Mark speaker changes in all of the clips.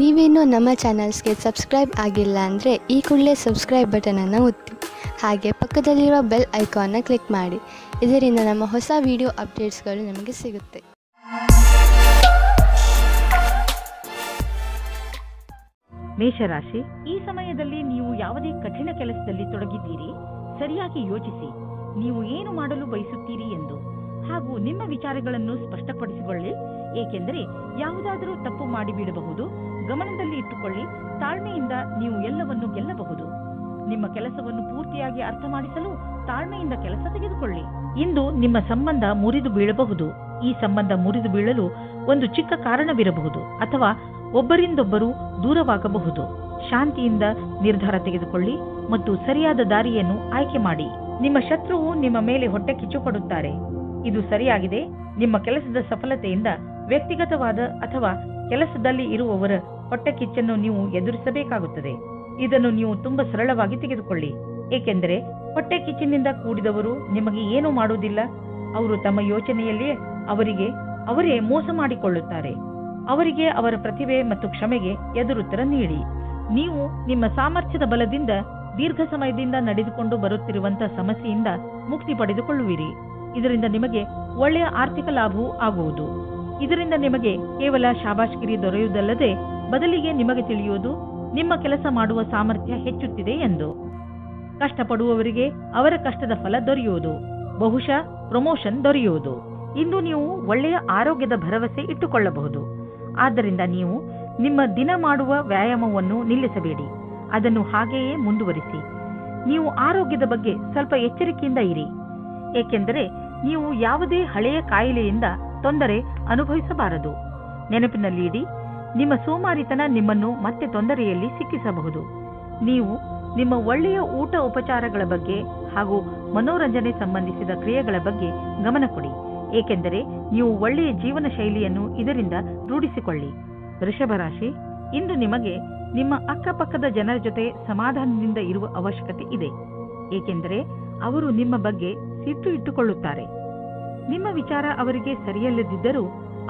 Speaker 1: ನೀವೇನೂ ನಮ್ಮ ಚಾನಲ್ಸ್ಗೆ ಸಬ್ಸ್ಕ್ರೈಬ್ ಆಗಿಲ್ಲ ಅಂದರೆ ಈ ಕೂಡಲೇ ಸಬ್ಸ್ಕ್ರೈಬ್ ಬಟನನ್ನು ಒತ್ತಿ ಹಾಗೆ ಪಕ್ಕದಲ್ಲಿರುವ ಬೆಲ್ ಐಕಾನ್ನ ಕ್ಲಿಕ್ ಮಾಡಿ. ಇದರಿಂದ ನಮ್ಮ ಹೊಸ ವಿಡಿಯೋ ಅಪ್ಡೇಟ್ಸ್ಗಳು ನಿಮಗೆ ಸಿಗುತ್ತೆ.
Speaker 2: ಮೇಷರಾಶಿ, ಈ ಸಮಯದಲ್ಲಿ ನೀವು ಯಾವುದೇ ಕಠಿಣ ಕೆಲಸದಲ್ಲಿ ತೊಡಗಿದ್ದೀರಿ. ಸರಿಯಾಗಿ ಯೋಚಿಸಿ ನೀವು ಏನು ಮಾಡಲು ಬಯಸುತ್ತೀರಿ ಎಂದು, ಹಾಗೂ ನಿಮ್ಮ ವಿಚಾರಗಳನ್ನು ಸ್ಪಷ್ಟಪಡಿಸಿಕೊಳ್ಳಿ. ಏಕೆಂದರೆ ಯಾವುದಾದರೂ ತಪ್ಪು ಮಾಡಿಬಿಡಬಹುದು. ಗಮನದಲ್ಲಿ ಇಟ್ಟುಕೊಳ್ಳಿ, ತಾಳ್ಮೆಯಿಂದ ನೀವು ಎಲ್ಲವನ್ನು ಗೆಲ್ಲಬಹುದು. ನಿಮ್ಮ ಕೆಲಸವನ್ನು ಪೂರ್ತಿಯಾಗಿ ಅರ್ಥ ಮಾಡಿಸಲು ತಾಳ್ಮೆಯಿಂದ ಕೆಲಸ ತೆಗೆದುಕೊಳ್ಳಿ. ಇಂದು ನಿಮ್ಮ ಸಂಬಂಧ ಮುರಿದು ಬೀಳಬಹುದು. ಈ ಸಂಬಂಧ ಮುರಿದು ಬೀಳಲು ಒಂದು ಚಿಕ್ಕ ಕಾರಣವಿರಬಹುದು ಅಥವಾ ಒಬ್ಬರಿಂದೊಬ್ಬರು ದೂರವಾಗಬಹುದು. ಶಾಂತಿಯಿಂದ ನಿರ್ಧಾರ ತೆಗೆದುಕೊಳ್ಳಿ ಮತ್ತು ಸರಿಯಾದ ದಾರಿಯನ್ನು ಆಯ್ಕೆ ಮಾಡಿ. ನಿಮ್ಮ ಶತ್ರುವು ನಿಮ್ಮ ಮೇಲೆ ಹೊಟ್ಟೆ ಕಿಚ್ಚು ಪಡುತ್ತಾರೆ. ಇದು ಸರಿಯಾಗಿದೆ. ನಿಮ್ಮ ಕೆಲಸದ ಸಫಲತೆಯಿಂದ ವ್ಯಕ್ತಿಗತವಾದ ಅಥವಾ ಕೆಲಸದಲ್ಲಿ ಇರುವವರ ಹೊಟ್ಟೆ ಕಿಚ್ಚನ್ನು ನೀವು ಎದುರಿಸಬೇಕಾಗುತ್ತದೆ. ಇದನ್ನು ನೀವು ತುಂಬಾ ಸರಳವಾಗಿ ತೆಗೆದುಕೊಳ್ಳಿ. ಏಕೆಂದರೆ ಹೊಟ್ಟೆ ಕಿಚ್ಚಿನಿಂದ ಕೂಡಿದವರು ನಿಮಗೆ ಏನು ಮಾಡುವುದಿಲ್ಲ. ಅವರು ತಮ್ಮ ಯೋಚನೆಯಲ್ಲಿಯೇ ಅವರೇ ಮೋಸ ಮಾಡಿಕೊಳ್ಳುತ್ತಾರೆ. ಅವರಿಗೆ ಅವರ ಪ್ರತಿಭೆ ಮತ್ತು ಕ್ಷಮೆಗೆ ಎದುರುತ್ತರ ನೀಡಿ. ನೀವು ನಿಮ್ಮ ಸಾಮರ್ಥ್ಯದ ಬಲದಿಂದ ದೀರ್ಘ ಸಮಯದಿಂದ ನಡೆದುಕೊಂಡು ಬರುತ್ತಿರುವಂತಹ ಸಮಸ್ಯೆಯಿಂದ ಮುಕ್ತಿ ಪಡೆದುಕೊಳ್ಳುವಿರಿ. ಇದರಿಂದ ನಿಮಗೆ ಒಳ್ಳೆಯ ಆರ್ಥಿಕ ಲಾಭವೂ ಆಗುವುದು. ಇದರಿಂದ ನಿಮಗೆ ಕೇವಲ ಶಾಬಾಷ್ಗಿರಿ ದೊರೆಯುವುದಲ್ಲದೆ ಬದಲಿಗೆ ನಿಮಗೆ ತಿಳಿಯುವುದು ನಿಮ್ಮ ಕೆಲಸ ಮಾಡುವ ಸಾಮರ್ಥ್ಯ ಹೆಚ್ಚುತ್ತಿದೆ ಎಂದು. ಕಷ್ಟಪಡುವವರಿಗೆ ಅವರ ಕಷ್ಟದ ಫಲ ದೊರೆಯುವುದು. ಬಹುಶಃ ಪ್ರಮೋಷನ್ ದೊರೆಯುವುದು. ಇಂದು ನೀವು ಒಳ್ಳೆಯ ಆರೋಗ್ಯದ ಭರವಸೆ ಇಟ್ಟುಕೊಳ್ಳಬಹುದು. ಆದ್ದರಿಂದ ನೀವು ನಿಮ್ಮ ದಿನ ಮಾಡುವ ವ್ಯಾಯಾಮವನ್ನು ನಿಲ್ಲಿಸಬೇಡಿ. ಅದನ್ನು ಹಾಗೆಯೇ ಮುಂದುವರಿಸಿ. ನೀವು ಆರೋಗ್ಯದ ಬಗ್ಗೆ ಸ್ವಲ್ಪ ಎಚ್ಚರಿಕೆಯಿಂದ ಇರಿ. ಏಕೆಂದರೆ ನೀವು ಯಾವುದೇ ಹಳೆಯ ಕಾಯಿಲೆಯಿಂದ ತೊಂದರೆ ಅನುಭವಿಸಬಾರದು. ನೆನಪಿನಲ್ಲಿಡಿ, ನಿಮ್ಮ ಸೋಮಾರಿತನ ನಿಮ್ಮನ್ನು ಮತ್ತೆ ತೊಂದರೆಯಲ್ಲಿ ಸಿಕ್ಕಿಸಬಹುದು. ನೀವು ನಿಮ್ಮ ಒಳ್ಳೆಯ ಊಟ ಉಪಚಾರಗಳ ಬಗ್ಗೆ ಹಾಗೂ ಮನೋರಂಜನೆ ಸಂಬಂಧಿಸಿದ ಕ್ರಿಯೆಗಳ ಬಗ್ಗೆ ಗಮನ ಕೊಡಿ. ಏಕೆಂದರೆ ನೀವು ಒಳ್ಳೆಯ ಜೀವನ ಶೈಲಿಯನ್ನು ಇದರಿಂದ ರೂಢಿಸಿಕೊಳ್ಳಿ. ವೃಷಭ ರಾಶಿ, ಇಂದು ನಿಮಗೆ ನಿಮ್ಮ ಅಕ್ಕಪಕ್ಕದ ಜನರ ಜೊತೆ ಸಮಾಧಾನದಿಂದ ಇರುವ ಅವಶ್ಯಕತೆ ಇದೆ. ಏಕೆಂದರೆ ಅವರು ನಿಮ್ಮ ಬಗ್ಗೆ ಸಿಟ್ಟು ಇಟ್ಟುಕೊಳ್ಳುತ್ತಾರೆ. ನಿಮ್ಮ ವಿಚಾರ ಅವರಿಗೆ ಸರಿಯಲ್ಲದಿದ್ದರೂ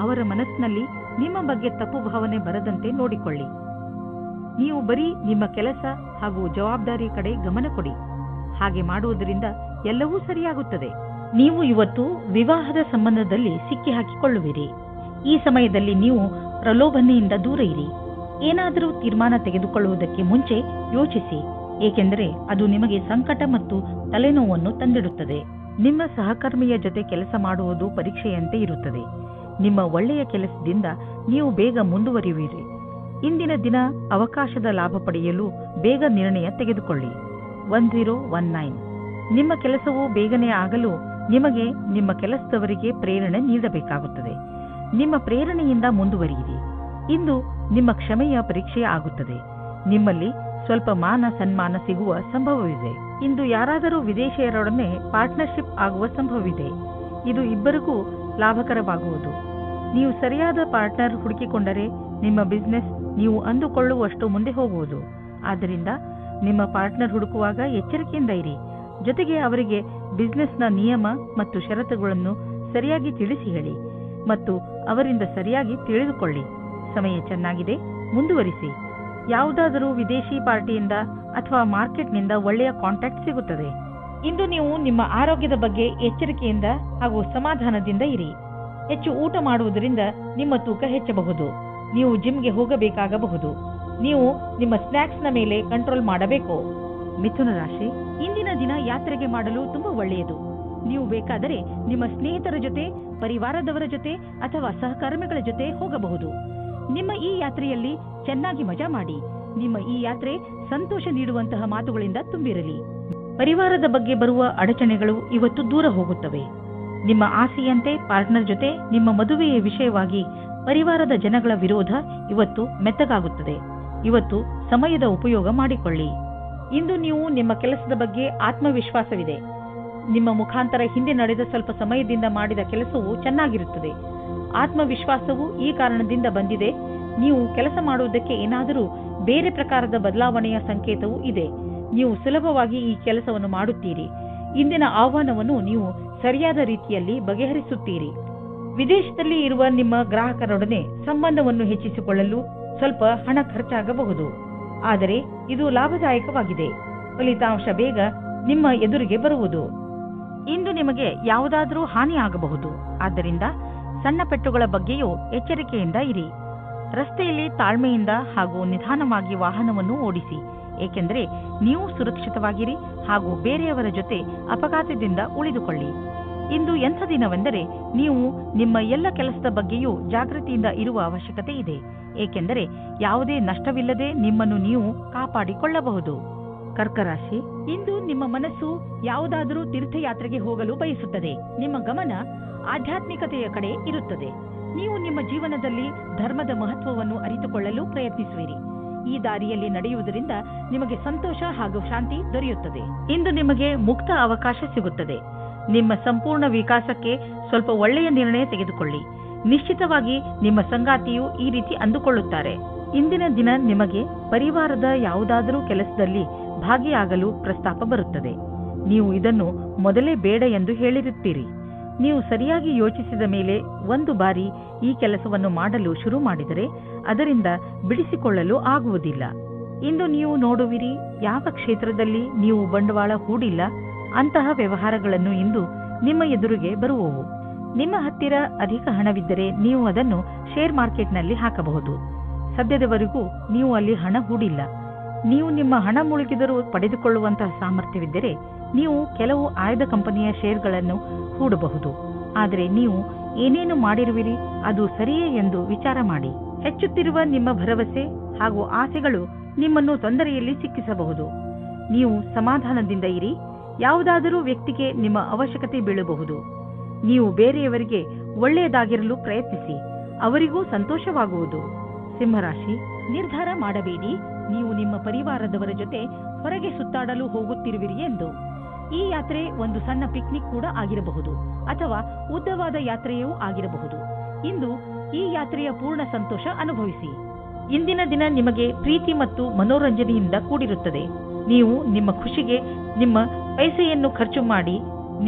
Speaker 2: ಅವರ ಮನಸ್ಸಿನಲ್ಲಿ ನಿಮ್ಮ ಬಗ್ಗೆ ತಪ್ಪು ಭಾವನೆ ಬರದಂತೆ ನೋಡಿಕೊಳ್ಳಿ. ನೀವು ಬರೀ ನಿಮ್ಮ ಕೆಲಸ ಹಾಗೂ ಜವಾಬ್ದಾರಿ ಕಡೆ ಗಮನ ಕೊಡಿ. ಹಾಗೆ ಮಾಡುವುದರಿಂದ ಎಲ್ಲವೂ ಸರಿಯಾಗುತ್ತದೆ. ನೀವು ಇವತ್ತು ವಿವಾಹದ ಸಂಬಂಧದಲ್ಲಿ ಸಿಕ್ಕಿ ಹಾಕಿಕೊಳ್ಳುವಿರಿ. ಈ ಸಮಯದಲ್ಲಿ ನೀವು ಪ್ರಲೋಭನೆಯಿಂದ ದೂರ ಇರಿ. ಏನಾದರೂ ತೀರ್ಮಾನ ತೆಗೆದುಕೊಳ್ಳುವುದಕ್ಕೆ ಮುಂಚೆ ಯೋಚಿಸಿ. ಏಕೆಂದರೆ ಅದು ನಿಮಗೆ ಸಂಕಟ ಮತ್ತು ತಲೆನೋವನ್ನು ತಂದಿಡುತ್ತದೆ. ನಿಮ್ಮ ಸಹಕರ್ಮಿಯ ಜೊತೆ ಕೆಲಸ ಮಾಡುವುದು ಪರೀಕ್ಷೆಯಂತೆ ಇರುತ್ತದೆ. ನಿಮ್ಮ ಒಳ್ಳೆಯ ಕೆಲಸದಿಂದ ನೀವು ಬೇಗ ಮುಂದುವರಿಯುವಿರಿ. ಇಂದಿನ ದಿನ ಅವಕಾಶದ ಲಾಭ ಪಡೆಯಲು ಬೇಗ ನಿರ್ಣಯ ತೆಗೆದುಕೊಳ್ಳಿ. 1019. ನಿಮ್ಮ ಕೆಲಸವು ಬೇಗನೆ ಆಗಲು ನಿಮಗೆ ನಿಮ್ಮ ಕೆಲಸದವರಿಗೆ ಪ್ರೇರಣೆ ನೀಡಬೇಕಾಗುತ್ತದೆ. ನಿಮ್ಮ ಪ್ರೇರಣೆಯಿಂದ ಮುಂದುವರಿಯಿರಿ. ಇಂದು ನಿಮ್ಮ ಕ್ಷಮೆಯ ಪರೀಕ್ಷೆ ಆಗುತ್ತದೆ. ನಿಮ್ಮಲ್ಲಿ ಸ್ವಲ್ಪ ಮಾನ ಸನ್ಮಾನ ಸಿಗುವ ಸಂಭವವಿದೆ. ಇಂದು ಯಾರಾದರೂ ವಿದೇಶಿಯರೊಡನೆ ಪಾರ್ಟ್ನರ್ಶಿಪ್ ಆಗುವ ಸಂಭವವಿದೆ. ಇದು ಇಬ್ಬರಿಗೂ ಲಾಭಕರವಾಗುವುದು. ನೀವು ಸರಿಯಾದ ಪಾರ್ಟ್ನರ್ ಹುಡುಕಿಕೊಂಡರೆ ನಿಮ್ಮ ಬಿಸಿನೆಸ್ ನೀವು ಅಂದುಕೊಳ್ಳುವಷ್ಟು ಮುಂದೆ ಹೋಗುವುದು. ಆದ್ದರಿಂದ ನಿಮ್ಮ ಪಾರ್ಟ್ನರ್ ಹುಡುಕುವಾಗ ಎಚ್ಚರಿಕೆಯಿಂದ ಇರಿ. ಜೊತೆಗೆ ಅವರಿಗೆ ಬಿಸಿನೆಸ್ನ ನಿಯಮ ಮತ್ತು ಷರತ್ತುಗಳನ್ನು ಸರಿಯಾಗಿ ತಿಳಿಸಿ ಹೇಳಿ ಮತ್ತು ಅವರಿಂದ ಸರಿಯಾಗಿ ತಿಳಿದುಕೊಳ್ಳಿ. ಸಮಯ ಚೆನ್ನಾಗಿದೆ, ಮುಂದುವರಿಸಿ. ಯಾವುದಾದರೂ ವಿದೇಶಿ ಪಾರ್ಟಿಯಿಂದ ಅಥವಾ ಮಾರ್ಕೆಟ್ನಿಂದ ಒಳ್ಳೆಯ ಕಾಂಟ್ಯಾಕ್ಟ್ ಸಿಗುತ್ತದೆ. ಇಂದು ನೀವು ನಿಮ್ಮ ಆರೋಗ್ಯದ ಬಗ್ಗೆ ಎಚ್ಚರಿಕೆಯಿಂದ ಹಾಗೂ ಸಮಾಧಾನದಿಂದ ಇರಿ. ಹೆಚ್ಚು ಊಟ ಮಾಡುವುದರಿಂದ ನಿಮ್ಮ ತೂಕ ಹೆಚ್ಚಬಹುದು. ನೀವು ಜಿಮ್ಗೆ ಹೋಗಬೇಕಾಗಬಹುದು. ನೀವು ನಿಮ್ಮ ಸ್ನ್ಯಾಕ್ಸ್ನ ಮೇಲೆ ಕಂಟ್ರೋಲ್ ಮಾಡಬೇಕು. ಮಿಥುನ ರಾಶಿ, ಇಂದಿನ ದಿನ ಯಾತ್ರೆಗೆ ಮಾಡಲು ತುಂಬಾ ಒಳ್ಳೆಯದು. ನೀವು ಬೇಕಾದರೆ ನಿಮ್ಮ ಸ್ನೇಹಿತರ ಜೊತೆ, ಪರಿವಾರದವರ ಜೊತೆ ಅಥವಾ ಸಹಕರ್ಮಿಗಳ ಜೊತೆ ಹೋಗಬಹುದು. ನಿಮ್ಮ ಈ ಯಾತ್ರೆಯಲ್ಲಿ ಚೆನ್ನಾಗಿ ಮಜಾ ಮಾಡಿ. ನಿಮ್ಮ ಈ ಯಾತ್ರೆ ಸಂತೋಷ ನೀಡುವಂತಹ ಮಾತುಗಳಿಂದ ತುಂಬಿರಲಿ. ಪರಿವಾರದ ಬಗ್ಗೆ ಬರುವ ಅಡಚಣೆಗಳು ಇವತ್ತು ದೂರ ಹೋಗುತ್ತವೆ. ನಿಮ್ಮ ಆಸೆಯಂತೆ ಪಾರ್ಟ್ನರ್ ಜೊತೆ ನಿಮ್ಮ ಮದುವೆಯ ವಿಷಯವಾಗಿ ಪರಿವಾರದ ಜನಗಳ ವಿರೋಧ ಇವತ್ತು ಮೆತ್ತಗಾಗುತ್ತದೆ. ಇವತ್ತು ಸಮಯದ ಉಪಯೋಗ ಮಾಡಿಕೊಳ್ಳಿ. ಇಂದು ನೀವು ನಿಮ್ಮ ಕೆಲಸದ ಬಗ್ಗೆ ಆತ್ಮವಿಶ್ವಾಸವಿದೆ. ನಿಮ್ಮ ಮುಖಾಂತರ ಹಿಂದೆ ನಡೆದ ಸ್ವಲ್ಪ ಸಮಯದಿಂದ ಮಾಡಿದ ಕೆಲಸವು ಚೆನ್ನಾಗಿರುತ್ತದೆ. ಆತ್ಮವಿಶ್ವಾಸವು ಈ ಕಾರಣದಿಂದ ಬಂದಿದೆ. ನೀವು ಕೆಲಸ ಮಾಡುವುದಕ್ಕೆ ಏನಾದರೂ ಬೇರೆ ಪ್ರಕಾರದ ಬದಲಾವಣೆಯ ಸಂಕೇತವೂ ಇದೆ. ನೀವು ಸುಲಭವಾಗಿ ಈ ಕೆಲಸವನ್ನು ಮಾಡುತ್ತೀರಿ. ಇಂದಿನ ಆಹ್ವಾನವನ್ನು ನೀವು ಸರಿಯಾದ ರೀತಿಯಲ್ಲಿ ಬಗೆಹರಿಸುತ್ತೀರಿ. ವಿದೇಶದಲ್ಲಿ ಇರುವ ನಿಮ್ಮ ಗ್ರಾಹಕರೊಡನೆ ಸಂಬಂಧವನ್ನು ಹೆಚ್ಚಿಸಿಕೊಳ್ಳಲು ಸ್ವಲ್ಪ ಹಣ ಖರ್ಚಾಗಬಹುದು, ಆದರೆ ಇದು ಲಾಭದಾಯಕವಾಗಿದೆ. ಫಲಿತಾಂಶ ಬೇಗ ನಿಮ್ಮ ಎದುರಿಗೆ ಬರುವುದು. ಇಂದು ನಿಮಗೆ ಯಾವುದಾದರೂ ಹಾನಿ ಆಗಬಹುದು. ಆದ್ದರಿಂದ ಸಣ್ಣ ಪೆಟ್ಟುಗಳ ಬಗ್ಗೆಯೂ ಎಚ್ಚರಿಕೆಯಿಂದ ಇರಿ. ರಸ್ತೆಯಲ್ಲಿ ತಾಳ್ಮೆಯಿಂದ ಹಾಗೂ ನಿಧಾನವಾಗಿ ವಾಹನವನ್ನು ಓಡಿಸಿ, ಏಕೆಂದರೆ ನೀವು ಸುರಕ್ಷಿತವಾಗಿರಿ ಹಾಗೂ ಬೇರೆಯವರ ಜೊತೆ ಅಪಘಾತದಿಂದ ಉಳಿದುಕೊಳ್ಳಿ. ಇಂದು ಎಂಥ ದಿನವೆಂದರೆ ನೀವು ನಿಮ್ಮ ಎಲ್ಲ ಕೆಲಸದ ಬಗ್ಗೆಯೂ ಜಾಗೃತಿಯಿಂದ ಇರುವ ಅವಶ್ಯಕತೆ ಇದೆ, ಏಕೆಂದರೆ ಯಾವುದೇ ನಷ್ಟವಿಲ್ಲದೆ ನಿಮ್ಮನ್ನು ನೀವು ಕಾಪಾಡಿಕೊಳ್ಳಬಹುದು. ಕರ್ಕರಾಶಿ, ಇಂದು ನಿಮ್ಮ ಮನಸ್ಸು ಯಾವುದಾದರೂ ತೀರ್ಥಯಾತ್ರೆಗೆ ಹೋಗಲು ಬಯಸುತ್ತದೆ. ನಿಮ್ಮ ಗಮನ ಆಧ್ಯಾತ್ಮಿಕತೆಯ ಕಡೆ ಇರುತ್ತದೆ. ನೀವು ನಿಮ್ಮ ಜೀವನದಲ್ಲಿ ಧರ್ಮದ ಮಹತ್ವವನ್ನು ಅರಿತುಕೊಳ್ಳಲು ಪ್ರಯತ್ನಿಸುವಿರಿ. ಈ ದಾರಿಯಲ್ಲಿ ನಡೆಯುವುದರಿಂದ ನಿಮಗೆ ಸಂತೋಷ ಹಾಗೂ ಶಾಂತಿ ದೊರೆಯುತ್ತದೆ. ಇಂದು ನಿಮಗೆ ಮುಕ್ತ ಅವಕಾಶ ಸಿಗುತ್ತದೆ. ನಿಮ್ಮ ಸಂಪೂರ್ಣ ವಿಕಾಸಕ್ಕೆ ಸ್ವಲ್ಪ ಒಳ್ಳೆಯ ನಿರ್ಣಯ ತೆಗೆದುಕೊಳ್ಳಿ. ನಿಶ್ಚಿತವಾಗಿ ನಿಮ್ಮ ಸಂಗಾತಿಯು ಈ ರೀತಿ ಅಂದುಕೊಳ್ಳುತ್ತಾರೆ. ಇಂದಿನ ದಿನ ನಿಮಗೆ ಪರಿವಾರದ ಯಾವುದಾದರೂ ಕೆಲಸದಲ್ಲಿ ಭಾಗಿಯಾಗಲು ಪ್ರಸ್ತಾಪ ಬರುತ್ತದೆ. ನೀವು ಇದನ್ನು ಮೊದಲೇ ಬೇಡ ಎಂದು ಹೇಳಿರುತ್ತೀರಿ. ನೀವು ಸರಿಯಾಗಿ ಯೋಚಿಸಿದ ಮೇಲೆ ಒಂದು ಬಾರಿ ಈ ಕೆಲಸವನ್ನು ಮಾಡಲು ಶುರು ಮಾಡಿದರೆ ಅದರಿಂದ ಬಿಡಿಸಿಕೊಳ್ಳಲು ಆಗುವುದಿಲ್ಲ. ಇಂದು ನೀವು ನೋಡುವಿರಿ, ಯಾವ ಕ್ಷೇತ್ರದಲ್ಲಿ ನೀವು ಬಂಡವಾಳ ಹೂಡಿಲ್ಲ ಅಂತಹ ವ್ಯವಹಾರಗಳನ್ನು ಇಂದು ನಿಮ್ಮ ಎದುರಿಗೆ ಬರುವವು. ನಿಮ್ಮ ಹತ್ತಿರ ಅಧಿಕ ಹಣವಿದ್ದರೆ ನೀವು ಅದನ್ನು ಶೇರ್ ಮಾರ್ಕೆಟ್ನಲ್ಲಿ ಹಾಕಬಹುದು. ಸದ್ಯದವರೆಗೂ ನೀವು ಅಲ್ಲಿ ಹಣ ಹೂಡಿಲ್ಲ. ನೀವು ನಿಮ್ಮ ಹಣ ಮುಳುಗಿದರೂ ಪಡೆದುಕೊಳ್ಳುವಂತಹ ಸಾಮರ್ಥ್ಯವಿದ್ದರೆ ನೀವು ಕೆಲವು ಆಯ್ದ ಕಂಪನಿಯ ಶೇರ್ಗಳನ್ನು ಹೂಡಬಹುದು. ಆದರೆ ನೀವು ಏನೇನು ಮಾಡಿರುವಿರಿ ಅದು ಸರಿಯೇ ಎಂದು ವಿಚಾರ ಮಾಡಿ. ಹೆಚ್ಚುತ್ತಿರುವ ನಿಮ್ಮ ಭರವಸೆ ಹಾಗೂ ಆಸೆಗಳು ನಿಮ್ಮನ್ನು ತೊಂದರೆಯಲ್ಲಿ ಸಿಕ್ಕಿಸಬಹುದು. ನೀವು ಸಮಾಧಾನದಿಂದ ಇರಿ. ಯಾವುದಾದರೂ ವ್ಯಕ್ತಿಗೆ ನಿಮ್ಮ ಅವಶ್ಯಕತೆ ಬೀಳಬಹುದು. ನೀವು ಬೇರೆಯವರಿಗೆ ಒಳ್ಳೆಯದಾಗಿರಲು ಪ್ರಯತ್ನಿಸಿ, ಅವರಿಗೂ ಸಂತೋಷವಾಗುವುದು. ಸಿಂಹರಾಶಿ, ನಿರ್ಧಾರ ಮಾಡಬೇಡಿ. ನೀವು ನಿಮ್ಮ ಪರಿವಾರದವರ ಜೊತೆ ಹೊರಗೆ ಸುತ್ತಾಡಲು ಹೋಗುತ್ತಿರುವಿರಿ ಎಂದು. ಈ ಯಾತ್ರೆ ಒಂದು ಸಣ್ಣ ಪಿಕ್ನಿಕ್ ಕೂಡ ಆಗಿರಬಹುದು ಅಥವಾ ಉದ್ದವಾದ ಯಾತ್ರೆಯೂ ಆಗಿರಬಹುದು. ಇಂದು ಈ ಯಾತ್ರೆಯ ಪೂರ್ಣ ಸಂತೋಷ ಅನುಭವಿಸಿ. ಇಂದಿನ ದಿನ ನಿಮಗೆ ಪ್ರೀತಿ ಮತ್ತು ಮನೋರಂಜನೆಯಿಂದ ಕೂಡಿರುತ್ತದೆ. ನೀವು ನಿಮ್ಮ ಖುಷಿಗೆ ನಿಮ್ಮ ಪೈಸೆಯನ್ನು ಖರ್ಚು ಮಾಡಿ.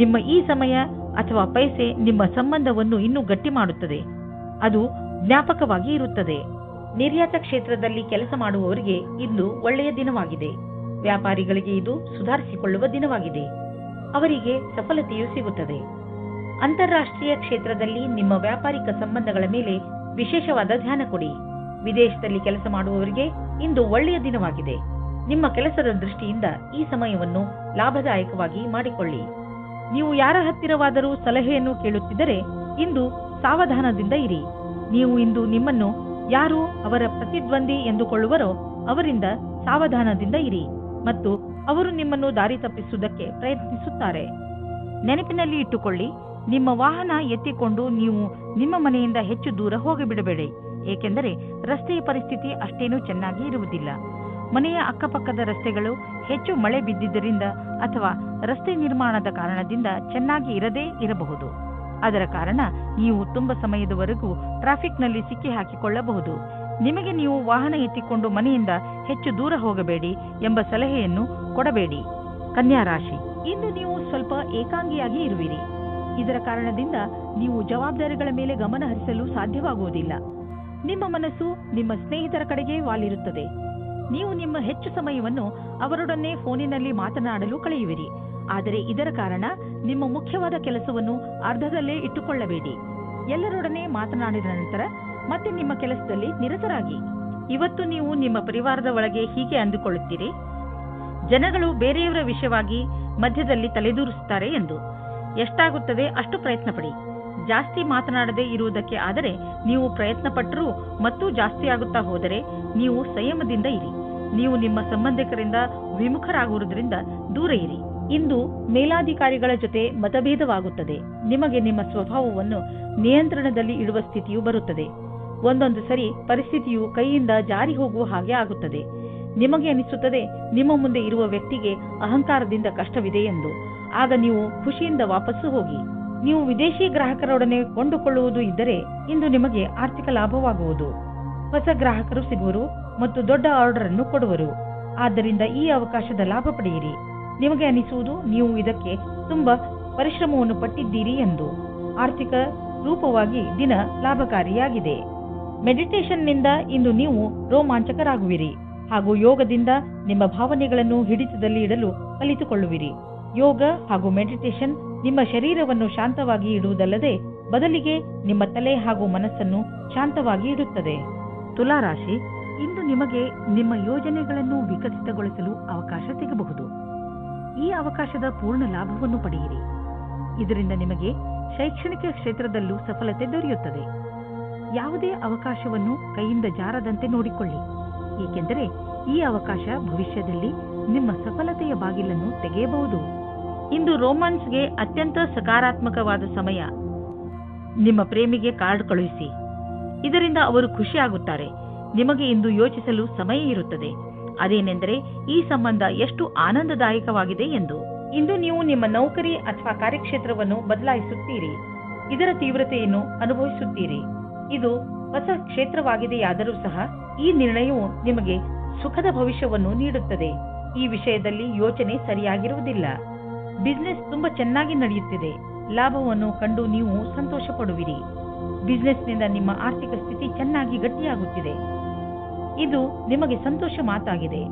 Speaker 2: ನಿಮ್ಮ ಈ ಸಮಯ ಅಥವಾ ಪೈಸೆ ನಿಮ್ಮ ಸಂಬಂಧವನ್ನು ಇನ್ನೂ ಗಟ್ಟಿ ಮಾಡುತ್ತದೆ. ಅದು ಜ್ಞಾಪಕವಾಗಿ ಇರುತ್ತದೆ. ನಿರ್ಯಾತ ಕ್ಷೇತ್ರದಲ್ಲಿ ಕೆಲಸ ಮಾಡುವವರಿಗೆ ಇಂದು ಒಳ್ಳೆಯ ದಿನವಾಗಿದೆ. ವ್ಯಾಪಾರಿಗಳಿಗೆ ಇದು ಸುಧಾರಿಸಿಕೊಳ್ಳುವ ದಿನವಾಗಿದೆ. ಅವರಿಗೆ ಸಫಲತೆಯೂ ಸಿಗುತ್ತದೆ. ಅಂತಾರಾಷ್ಟ್ರೀಯ ಕ್ಷೇತ್ರದಲ್ಲಿ ನಿಮ್ಮ ವ್ಯಾಪಾರಿಕ ಸಂಬಂಧಗಳ ಮೇಲೆ ವಿಶೇಷವಾದ ಧ್ಯಾನ ಕೊಡಿ. ವಿದೇಶದಲ್ಲಿ ಕೆಲಸ ಮಾಡುವವರಿಗೆ ಇಂದು ಒಳ್ಳೆಯ ದಿನವಾಗಿದೆ. ನಿಮ್ಮ ಕೆಲಸದ ದೃಷ್ಟಿಯಿಂದ ಈ ಸಮಯವನ್ನು ಲಾಭದಾಯಕವಾಗಿ ಮಾಡಿಕೊಳ್ಳಿ. ನೀವು ಯಾರ ಹತ್ತಿರವಾದರೂ ಸಲಹೆಯನ್ನು ಕೇಳುತ್ತಿದ್ದರೆ ಇಂದು ಸಾವಧಾನದಿಂದ ಇರಿ. ನೀವು ಇಂದು ನಿಮ್ಮನ್ನು ಯಾರು ಅವರ ಪ್ರತಿದ್ವಂದಿ ಎಂದುಕೊಳ್ಳುವರೋ ಅವರಿಂದ ಸಾವಧಾನದಿಂದ ಇರಿ ಮತ್ತು ಅವರು ನಿಮ್ಮನ್ನು ದಾರಿ ತಪ್ಪಿಸುವುದಕ್ಕೆ ಪ್ರಯತ್ನಿಸುತ್ತಾರೆ. ನೆನಪಿನಲ್ಲಿ ಇಟ್ಟುಕೊಳ್ಳಿ, ನಿಮ್ಮ ವಾಹನ ಎತ್ತಿಕೊಂಡು ನೀವು ನಿಮ್ಮ ಮನೆಯಿಂದ ಹೆಚ್ಚು ದೂರ ಹೋಗಿಬಿಡಬೇಡಿ, ಏಕೆಂದರೆ ರಸ್ತೆಯ ಪರಿಸ್ಥಿತಿ ಅಷ್ಟೇನೂ ಚೆನ್ನಾಗಿ ಇರುವುದಿಲ್ಲ. ಮನೆಯ ಅಕ್ಕಪಕ್ಕದ ರಸ್ತೆಗಳು ಹೆಚ್ಚು ಮಳೆ ಬಿದ್ದಿದ್ದರಿಂದ ಅಥವಾ ರಸ್ತೆ ನಿರ್ಮಾಣದ ಕಾರಣದಿಂದ ಚೆನ್ನಾಗಿ ಇರದೇ ಇರಬಹುದು. ಅದರ ಕಾರಣ ನೀವು ತುಂಬಾ ಸಮಯದವರೆಗೂ ಟ್ರಾಫಿಕ್ನಲ್ಲಿ ಸಿಕ್ಕಿ ಹಾಕಿಕೊಳ್ಳಬಹುದು. ನಿಮಗೆ ನೀವು ವಾಹನ ಎತ್ತಿಕೊಂಡು ಮನೆಯಿಂದ ಹೆಚ್ಚು ದೂರ ಹೋಗಬೇಡಿ ಎಂಬ ಸಲಹೆಯನ್ನು ಕೊಡಬೇಡಿ. ಕನ್ಯಾ ರಾಶಿ, ಇಂದು ನೀವು ಸ್ವಲ್ಪ ಏಕಾಂಗಿಯಾಗಿ ಇರುವಿರಿ. ಇದರ ಕಾರಣದಿಂದ ನೀವು ಜವಾಬ್ದಾರಿಗಳ ಮೇಲೆ ಗಮನ ಹರಿಸಲು ಸಾಧ್ಯವಾಗುವುದಿಲ್ಲ. ನಿಮ್ಮ ಮನಸ್ಸು ನಿಮ್ಮ ಸ್ನೇಹಿತರ ಕಡೆಗೆ ವಾಲಿರುತ್ತದೆ. ನೀವು ನಿಮ್ಮ ಹೆಚ್ಚು ಸಮಯವನ್ನು ಅವರೊಡನೆ ಫೋನಿನಲ್ಲಿ ಮಾತನಾಡಲು ಕಳೆಯುವಿರಿ. ಆದರೆ ಇದರ ಕಾರಣ ನಿಮ್ಮ ಮುಖ್ಯವಾದ ಕೆಲಸವನ್ನು ಅರ್ಧದಲ್ಲೇ ಇಟ್ಟುಕೊಳ್ಳಬೇಡಿ. ಎಲ್ಲರೊಡನೆ ಮಾತನಾಡಿದ ನಂತರ ಮತ್ತೆ ನಿಮ್ಮ ಕೆಲಸದಲ್ಲಿ ನಿರತರಾಗಿ. ಇವತ್ತು ನೀವು ನಿಮ್ಮ ಪರಿವಾರದ ಒಳಗೆ ಹೀಗೆ ಅಂದುಕೊಳ್ಳುತ್ತೀರಿ, ಜನಗಳು ಬೇರೆಯವರ ವಿಷಯವಾಗಿ ಮಧ್ಯದಲ್ಲಿ ತಲೆದೂರಿಸುತ್ತಾರೆ ಎಂದು. ಎಷ್ಟಾಗುತ್ತದೆ ಅಷ್ಟು ಪ್ರಯತ್ನ ಪಡಿ. ಜಾಸ್ತಿ ಮಾತನಾಡದೇ ಇರುವುದಕ್ಕೆ ಆದರೆ ನೀವು ಪ್ರಯತ್ನ ಪಟ್ಟರೂ ಮತ್ತು ಜಾಸ್ತಿ ಆಗುತ್ತಾ ಹೋದರೆ ನೀವು ಸಂಯಮದಿಂದ ಇರಿ. ನೀವು ನಿಮ್ಮ ಸಂಬಂಧಿಕರಿಂದ ವಿಮುಖರಾಗುವುದರಿಂದ ದೂರ ಇರಿ. ಇಂದು ಮೇಲಾಧಿಕಾರಿಗಳ ಜೊತೆ ಮತಭೇದವಾಗುತ್ತದೆ. ನಿಮಗೆ ನಿಮ್ಮ ಸ್ವಭಾವವನ್ನು ನಿಯಂತ್ರಣದಲ್ಲಿ ಇಡುವ ಸ್ಥಿತಿಯು ಬರುತ್ತದೆ. ಒಂದೊಂದು ಸರಿ ಪರಿಸ್ಥಿತಿಯು ಕೈಯಿಂದ ಜಾರಿ ಹೋಗುವ ಹಾಗೆ ಆಗುತ್ತದೆ. ನಿಮಗೆ ಅನಿಸುತ್ತದೆ ನಿಮ್ಮ ಮುಂದೆ ಇರುವ ವ್ಯಕ್ತಿಗೆ ಅಹಂಕಾರದಿಂದ ಕಷ್ಟವಿದೆ ಎಂದು. ಆಗ ನೀವು ಖುಷಿಯಿಂದ ವಾಪಸ್ಸು ಹೋಗಿ. ನೀವು ವಿದೇಶಿ ಗ್ರಾಹಕರೊಡನೆ ಕೊಂಡುಕೊಳ್ಳುವುದು ಇದ್ದರೆ ಇಂದು ನಿಮಗೆ ಆರ್ಥಿಕ ಲಾಭವಾಗುವುದು. ಹೊಸ ಗ್ರಾಹಕರು ಸಿಗುವರು ಮತ್ತು ದೊಡ್ಡ ಆರ್ಡರ್ ಅನ್ನು ಕೊಡುವರು. ಆದ್ದರಿಂದ ಈ ಅವಕಾಶದ ಲಾಭ ಪಡೆಯಿರಿ. ನಿಮಗೆ ಅನಿಸುವುದು ನೀವು ಇದಕ್ಕೆ ತುಂಬಾ ಪರಿಶ್ರಮವನ್ನು ಪಟ್ಟಿದ್ದೀರಿ ಎಂದು. ಆರ್ಥಿಕ ರೂಪವಾಗಿ ದಿನ ಲಾಭಕಾರಿಯಾಗಿದೆ. ಮೆಡಿಟೇಷನ್ನಿಂದ ಇಂದು ನೀವು ರೋಮಾಂಚಕರಾಗುವಿರಿ ಹಾಗೂ ಯೋಗದಿಂದ ನಿಮ್ಮ ಭಾವನೆಗಳನ್ನು ಹಿಡಿತದಲ್ಲಿ ಇಡಲು ಕಲಿತುಕೊಳ್ಳುವಿರಿ. ಯೋಗ ಹಾಗೂ ಮೆಡಿಟೇಷನ್ ನಿಮ್ಮ ಶರೀರವನ್ನು ಶಾಂತವಾಗಿ ಇಡುವುದಲ್ಲದೆ ಬದಲಿಗೆ ನಿಮ್ಮ ತಲೆ ಹಾಗೂ ಮನಸ್ಸನ್ನು ಶಾಂತವಾಗಿ ಇಡುತ್ತದೆ. ತುಲಾರಾಶಿ, ಇಂದು ನಿಮಗೆ ನಿಮ್ಮ ಯೋಜನೆಗಳನ್ನು ವಿಕಸಿತಗೊಳಿಸಲು ಅವಕಾಶ ಸಿಗಬಹುದು. ಈ ಅವಕಾಶದ ಪೂರ್ಣ ಲಾಭವನ್ನು ಪಡೆಯಿರಿ. ಇದರಿಂದ ನಿಮಗೆ ಶೈಕ್ಷಣಿಕ ಕ್ಷೇತ್ರದಲ್ಲೂ ಸಫಲತೆ ದೊರೆಯುತ್ತದೆ. ಯಾವುದೇ ಅವಕಾಶವನ್ನು ಕೈಯಿಂದ ಜಾರದಂತೆ ನೋಡಿಕೊಳ್ಳಿ, ಏಕೆಂದರೆ ಈ ಅವಕಾಶ ಭವಿಷ್ಯದಲ್ಲಿ ನಿಮ್ಮ ಸಫಲತೆಯ ಬಾಗಿಲನ್ನು ತೆಗೆಯಬಹುದು. ಇಂದು ರೋಮಾನ್ಸ್ಗೆ ಅತ್ಯಂತ ಸಕಾರಾತ್ಮಕವಾದ ಸಮಯ. ನಿಮ್ಮ ಪ್ರೇಮಿಗೆ ಕಾರ್ಡ್ ಕಳುಹಿಸಿ, ಇದರಿಂದ ಅವರು ಖುಷಿಯಾಗುತ್ತಾರೆ. ನಿಮಗೆ ಇಂದು ಯೋಚಿಸಲು ಸಮಯ ಇರುತ್ತದೆ, ಅದೇನೆಂದರೆ ಈ ಸಂಬಂಧ ಎಷ್ಟು ಆನಂದದಾಯಕವಾಗಿದೆ ಎಂದು. ಇಂದು ನೀವು ನಿಮ್ಮ ನೌಕರಿ ಅಥವಾ ಕಾರ್ಯಕ್ಷೇತ್ರವನ್ನು ಬದಲಾಯಿಸುತ್ತೀರಿ, ಇದರ ತೀವ್ರತೆಯನ್ನು ಅನುಭವಿಸುತ್ತೀರಿ. ಇದು ಹೊಸ ಕ್ಷೇತ್ರವಾಗಿದೆಯಾದರೂ ಸಹ ಈ ನಿರ್ಣಯವು ನಿಮಗೆ ಸುಖದ ಭವಿಷ್ಯವನ್ನು ನೀಡುತ್ತದೆ. ಈ ವಿಷಯದಲ್ಲಿ ಯೋಚನೆ ಸರಿಯಾಗಿರುವುದಿಲ್ಲ. ಬಿಸಿನೆಸ್ ತುಂಬಾ ಚೆನ್ನಾಗಿ ನಡೆಯುತ್ತಿದೆ, ಲಾಭವನ್ನು ಕಂಡು ನೀವು ಸಂತೋಷ ಪಡುವಿರಿ. ಬಿಸಿನೆಸ್ನಿಂದ ನಿಮ್ಮ ಆರ್ಥಿಕ ಸ್ಥಿತಿ ಚೆನ್ನಾಗಿ ಗಟ್ಟಿಯಾಗುತ್ತಿದೆ. ಇದು ನಿಮಗೆ ಸಂತೋಷ ಮಾತಾಗಿದೆ.